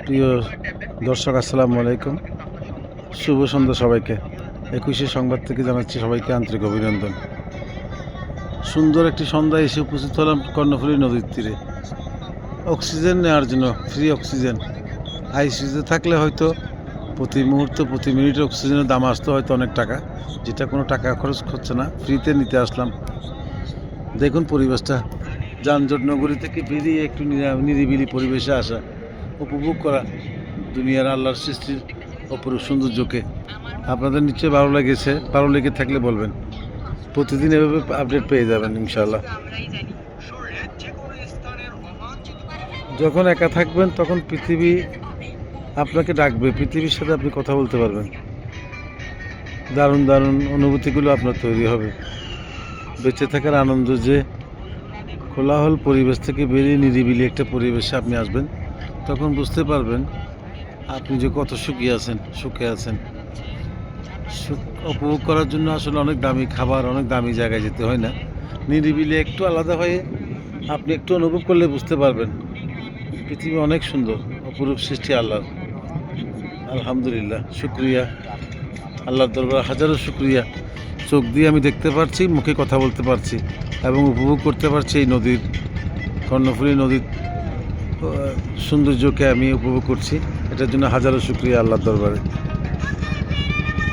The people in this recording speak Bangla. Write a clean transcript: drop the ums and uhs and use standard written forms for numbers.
প্রিয় দর্শক, আসসালামু আলাইকুম। শুভ সন্ধ্যা সবাইকে। 21শে সংবাদ থেকে জানাচ্ছি সবাইকে আন্তরিক অভিনন্দন। সুন্দর একটি সন্ধ্যায় এসে উপস্থিত হলাম কর্ণফুলী নদীর তীরে অক্সিজেন নেওয়ার জন্য। Free oxygen. আইসিইউতে থাকলে হয়তো প্রতি মুহূর্তে প্রতি মিনিটে অক্সিজেনের দাম আসতো হয়তো অনেক টাকা, যেটা কোনো টাকা খরচ হচ্ছে না, ফ্রিতে নিতে আসলাম। দেখুন পরিবেশটা, যানজট নগরী থেকে বেরিয়ে একটু নিরিবিলি পরিবেশে আসা, উপভোগ করা দুনিয়ার আল্লাহর সৃষ্টির অপরূপ সৌন্দর্যকে। আপনাদের নিশ্চয়ই ভালো লেগেছে। ভালো লেগে থাকলে বলবেন। প্রতিদিন এভাবে আপডেট পেয়ে যাবেন ইনশাআল্লাহ। যখন একা থাকবেন তখন পৃথিবী আপনাকে ডাকবে, পৃথিবীর সাথে আপনি কথা বলতে পারবেন। দারুণ দারুণ অনুভূতিগুলো আপনার তৈরি হবে। বেঁচে থাকার আনন্দ যে কোলাহল পরিবেশ থেকে বেরিয়ে নিরিবিলি একটা পরিবেশে আপনি আসবেন, তখন বুঝতে পারবেন আপনি যে কত সুখে আছেন। সুখ উপভোগ করার জন্য আসলে অনেক দামি খাবার, অনেক দামি জায়গায় যেতে হয় না। নিরিবিলি একটু আলাদা হয়ে আপনি একটু অনুভব করলে বুঝতে পারবেন পৃথিবী অনেক সুন্দর, অপরূপ সৃষ্টি আল্লাহর। আলহামদুলিল্লাহ, শুক্রিয়া আল্লাহর দরবারে, হাজারো শুক্রিয়া। চোখ দিয়ে আমি দেখতে পারছি, মুখে কথা বলতে পারছি এবং উপভোগ করতে পারছি এই নদীর, কর্ণফুলী নদীর সৌন্দর্যকে আমি উপভোগ করছি। এটার জন্য হাজারো শুক্রিয়া আল্লাহর দরবারে।